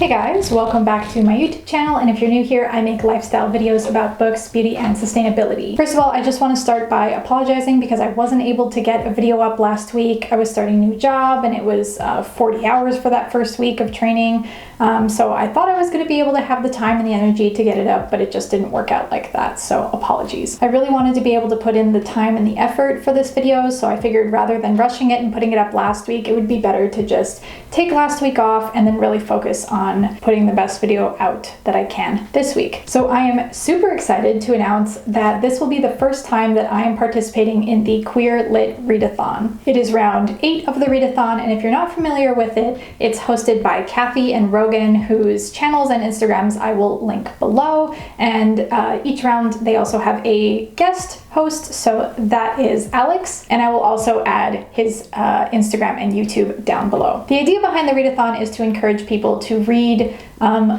Hey guys, welcome back to my YouTube channel, and if you're new here, I make lifestyle videos about books, beauty, and sustainability. First of all, I just want to start by apologizing because I wasn't able to get a video up last week. I was starting a new job and it was 40 hours for that first week of training, so I thought I was going to be able to have the time and the energy to get it up, but it just didn't work out like that, so apologies. I really wanted to be able to put in the time and the effort for this video, so I figured rather than rushing it and putting it up last week, it would be better to just take last week off and then really focus on putting the best video out that I can this week. So I am super excited to announce that this will be the first time that I am participating in the Queer Lit Readathon. It is round 8 of the readathon, and if you're not familiar with it, it's hosted by Kathy and Rogan, whose channels and Instagrams I will link below, and each round they also have a guest host, so that is Alex, and I will also add his Instagram and YouTube down below. The idea behind the readathon is to encourage people to read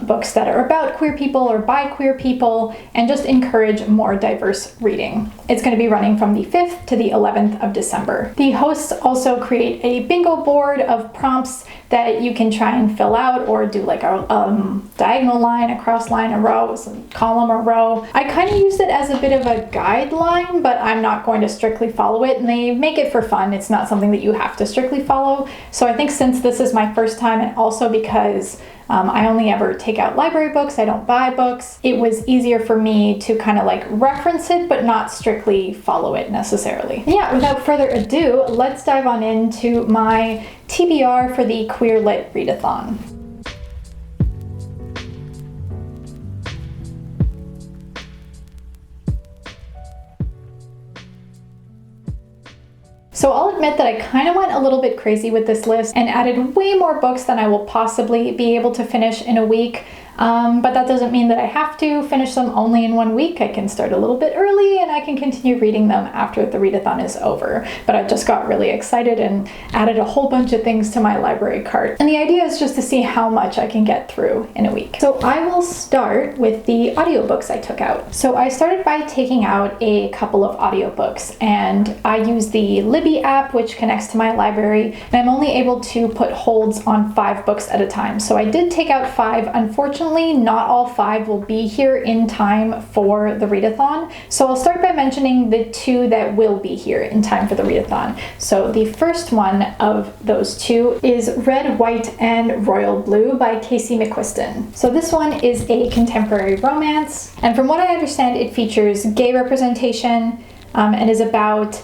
books that are about queer people or by queer people, and just encourage more diverse reading. It's going to be running from the 5th to the 11th of December. The hosts also create a bingo board of prompts that you can try and fill out, or do like a diagonal line, a cross line, a row, a column, or row. I kind of used it as a bit of a guideline, but I'm not going to strictly follow it, and they make it for fun. It's not something that you have to strictly follow. So I think since this is my first time, and also because I only ever take out library books, I don't buy books, it was easier for me to kind of like reference it, but not strictly follow it necessarily. And yeah, without further ado, let's dive on into my TBR for the Queer Lit Readathon. So I'll admit that I kind of went a little bit crazy with this list and added way more books than I will possibly be able to finish in a week. But that doesn't mean that I have to finish them only in 1 week. I can start a little bit early and I can continue reading them after the readathon is over. But I just got really excited and added a whole bunch of things to my library cart. And the idea is just to see how much I can get through in a week. So I will start with the audiobooks I took out. So I started by taking out a couple of audiobooks, and I use the Libby app, which connects to my library, and I'm only able to put holds on 5 books at a time. So I did take out 5. Unfortunately, not all 5 will be here in time for the readathon. So I'll start by mentioning the 2 that will be here in time for the readathon. So the first one of those 2 is Red, White, and Royal Blue by Casey McQuiston. So this one is a contemporary romance, and from what I understand, it features gay representation and is about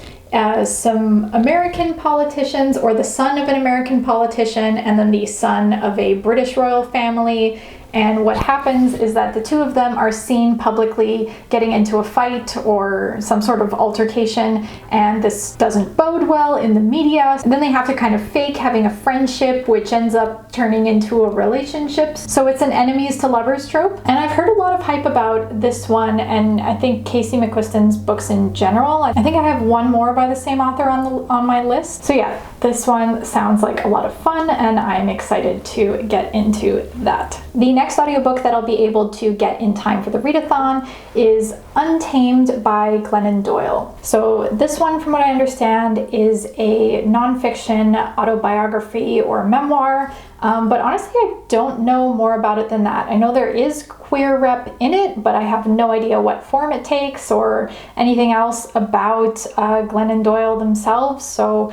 some American politicians, or the son of an American politician and then the son of a British royal family. And what happens is that the 2 of them are seen publicly getting into a fight or some sort of altercation, and this doesn't bode well in the media. And then they have to kind of fake having a friendship, which ends up turning into a relationship. So it's an enemies to lovers trope. And I've heard a lot of hype about this one, and I think Casey McQuiston's books in general. I think I have one more by the same author on my list. So yeah, this one sounds like a lot of fun, and I'm excited to get into that. The next audiobook that I'll be able to get in time for the readathon is Untamed by Glennon Doyle. So this one, from what I understand, is a nonfiction autobiography or memoir, but honestly I don't know more about it than that. I know there is queer rep in it, but I have no idea what form it takes or anything else about Glennon Doyle themselves. So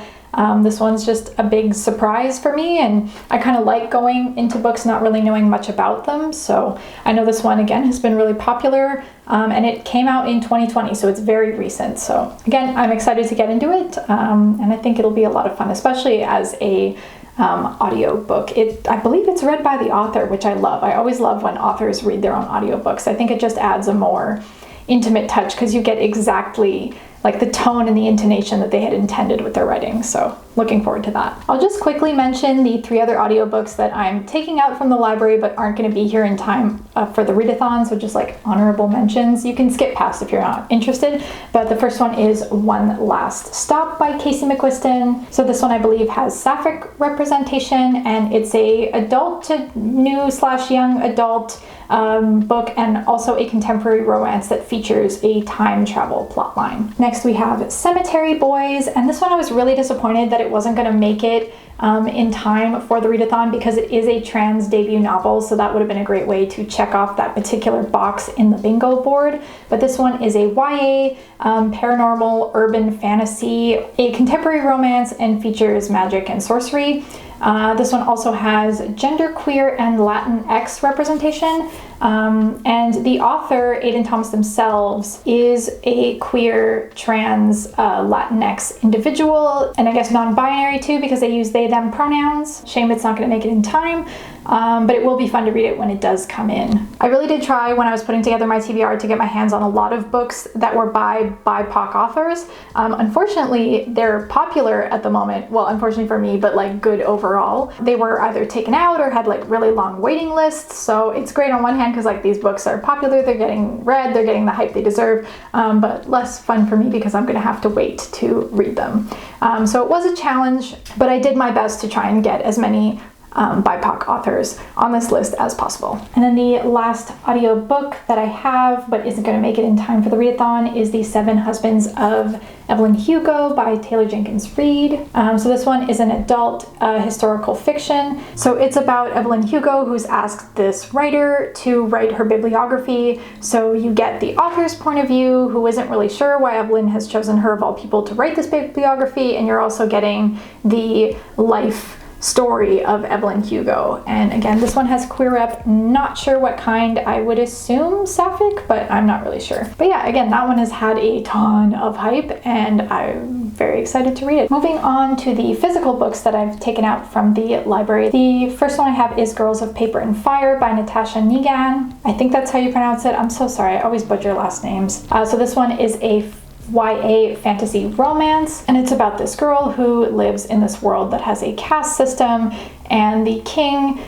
this one's just a big surprise for me, and I kind of like going into books not really knowing much about them. So I know this one, again, has been really popular, and it came out in 2020, so it's very recent. So again, I'm excited to get into it, and I think it'll be a lot of fun, especially as a audiobook. I believe it's read by the author, which I love. I always love when authors read their own audiobooks. I think it just adds a more intimate touch because you get exactly like the tone and the intonation that they had intended with their writing. So looking forward to that. I'll just quickly mention the 3 other audiobooks that I'm taking out from the library but aren't going to be here in time for the readathon, so just like honorable mentions. You can skip past if you're not interested, but the first one is One Last Stop by Casey McQuiston. So this one I believe has sapphic representation, and it's a adult to new/young adult book, and also a contemporary romance that features a time travel plotline. Next we have Cemetery Boys, and this one I was really disappointed that it wasn't going to make it in time for the readathon because it is a trans debut novel, so that would have been a great way to check off that particular box in the bingo board. But this one is a YA, paranormal, urban fantasy, a contemporary romance, and features magic and sorcery. This one also has genderqueer and Latinx representation, and the author, Aiden Thomas themselves, is a queer, trans, Latinx individual, and I guess non-binary too because they use they, them pronouns. Shame it's not going to make it in time. But it will be fun to read it when it does come in. I really did try when I was putting together my TBR to get my hands on a lot of books that were by BIPOC authors. Unfortunately, they're popular at the moment. Well, unfortunately for me, but like good overall. They were either taken out or had like really long waiting lists. So it's great on one hand because like these books are popular, they're getting read, they're getting the hype they deserve, but less fun for me because I'm going to have to wait to read them. So it was a challenge, but I did my best to try and get as many BIPOC authors on this list as possible. And then the last audiobook that I have but isn't going to make it in time for the readathon is The Seven Husbands of Evelyn Hugo by Taylor Jenkins Reid. So this one is an adult historical fiction. So it's about Evelyn Hugo, who's asked this writer to write her bibliography. So you get the author's point of view, who isn't really sure why Evelyn has chosen her of all people to write this bibliography, and you're also getting the life story of Evelyn Hugo. And again, this one has queer rep, not sure what kind. I would assume sapphic, but I'm not really sure. But yeah, again, that one has had a ton of hype and I'm very excited to read it. Moving on to the physical books that I've taken out from the library. The first one I have is Girls of Paper and Fire by Natasha Negan. I think that's how you pronounce it. I'm so sorry, I always butcher last names. So this one is a YA fantasy romance, and it's about this girl who lives in this world that has a caste system, and the king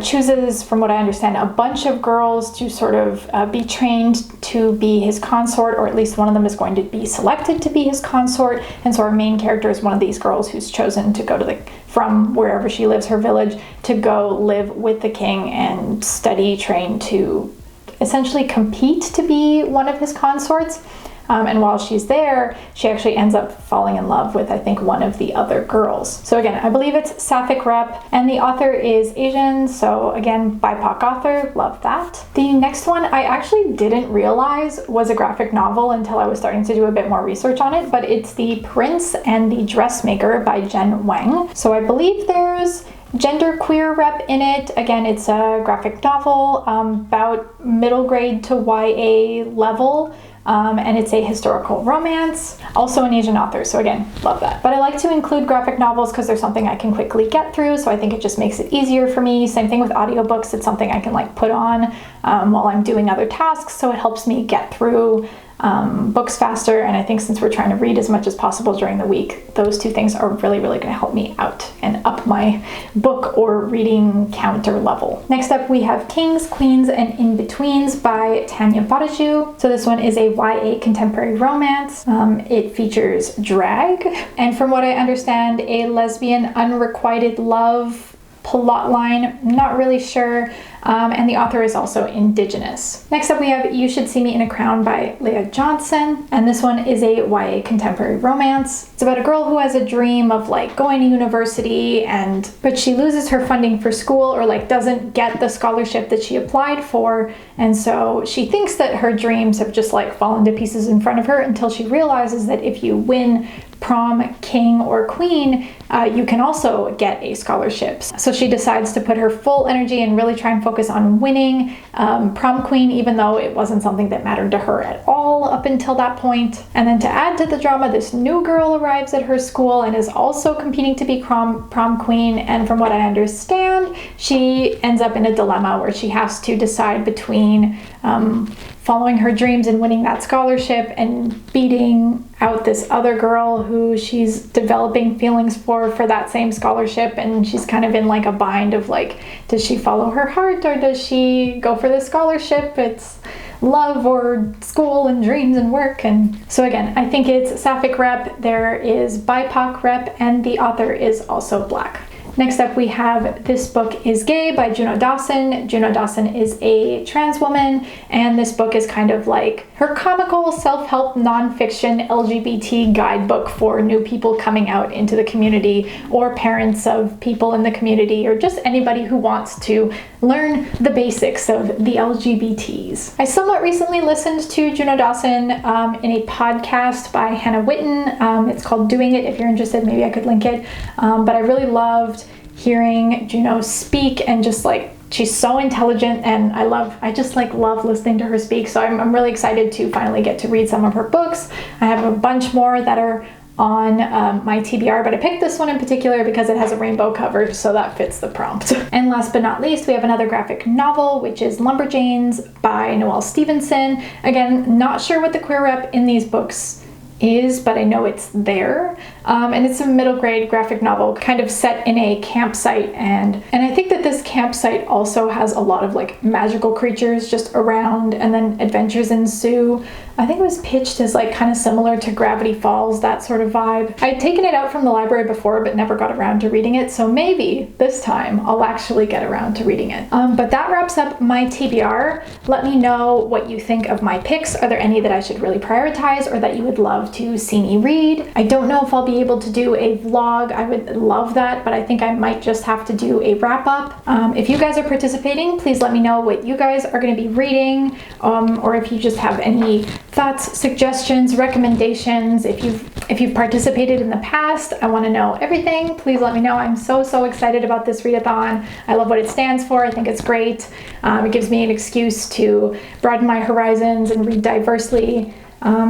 chooses, from what I understand, a bunch of girls to sort of be trained to be his consort, or at least one of them is going to be selected to be his consort. And so our main character is one of these girls who's chosen to go to from wherever she lives, her village, to go live with the king and study, train to essentially compete to be one of his consorts. And while she's there, she actually ends up falling in love with, I think, one of the other girls. So again, I believe it's sapphic rep, and the author is Asian, so again, BIPOC author, love that. The next one I actually didn't realize was a graphic novel until I was starting to do a bit more research on it, but it's The Prince and the Dressmaker by Jen Wang. So I believe there's genderqueer rep in it. Again, it's a graphic novel, about middle grade to YA level. And it's a historical romance, also an Asian author, so again, love that. But I like to include graphic novels because they're something I can quickly get through, so I think it just makes it easier for me. Same thing with audiobooks, it's something I can like put on while I'm doing other tasks, so it helps me get through books faster. And I think since we're trying to read as much as possible during the week, those two things are really going to help me out and up my book or reading counter level. Next up we have Kings, Queens, and In-Betweens by Tanya Badaju. So this one is a YA contemporary romance. It features drag, and from what I understand, a lesbian unrequited love plot line, not really sure, and the author is also Indigenous. Next up we have You Should See Me in a Crown by Leah Johnson, and this one is a YA contemporary romance. It's about a girl who has a dream of like going to university, but she loses her funding for school, or like doesn't get the scholarship that she applied for, and so she thinks that her dreams have just like fallen to pieces in front of her until she realizes that if you win prom king or queen, you can also get a scholarship. So she decides to put her full energy and really try and focus on winning prom queen, even though it wasn't something that mattered to her at all up until that point. And then to add to the drama, this new girl arrives at her school and is also competing to be prom queen. And from what I understand, she ends up in a dilemma where she has to decide between following her dreams and winning that scholarship and beating out this other girl who she's developing feelings for that same scholarship, and she's kind of in like a bind of like, does she follow her heart or does she go for the scholarship? It's love or school and dreams and work. And so again, I think it's sapphic rep, there is BIPOC rep, and the author is also Black. Next up we have This Book is Gay by Juno Dawson. Juno Dawson is a trans woman, and this book is kind of like her comical self-help nonfiction LGBT guidebook for new people coming out into the community, or parents of people in the community, or just anybody who wants to learn the basics of the LGBTs. I somewhat recently listened to Juno Dawson in a podcast by Hannah Witten. It's called Doing It. If you're interested, maybe I could link it. But I really loved hearing Juno speak, and just like, she's so intelligent, and I just love listening to her speak. So I'm really excited to finally get to read some of her books. I have a bunch more that are on my TBR, but I picked this one in particular because it has a rainbow cover, so that fits the prompt. And last but not least, we have another graphic novel, which is Lumberjanes by Noelle Stevenson. Again, not sure what the queer rep in these books is, but I know it's there. And it's a middle grade graphic novel kind of set in a campsite, and I think that this campsite also has a lot of like magical creatures just around, and then adventures ensue. I think it was pitched as like kind of similar to Gravity Falls, that sort of vibe. I'd taken it out from the library before but never got around to reading it, so maybe this time I'll actually get around to reading it. But that wraps up my TBR. Let me know what you think of my picks. Are there any that I should really prioritize, or that you would love to see me read? I don't know if I'll be able to do a vlog. I would love that, but I think I might just have to do a wrap up. If you guys are participating, please let me know what you guys are going to be reading, or if you just have any thoughts, suggestions, recommendations. If you've participated in the past, I want to know everything. Please let me know. I'm so excited about this readathon. I love what it stands for. I think it's great. It gives me an excuse to broaden my horizons and read diversely.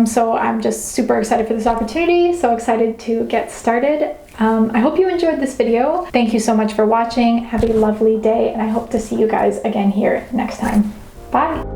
So I'm just super excited for this opportunity, so excited to get started. I hope you enjoyed this video. Thank you so much for watching. Have a lovely day, and I hope to see you guys again here next time. Bye!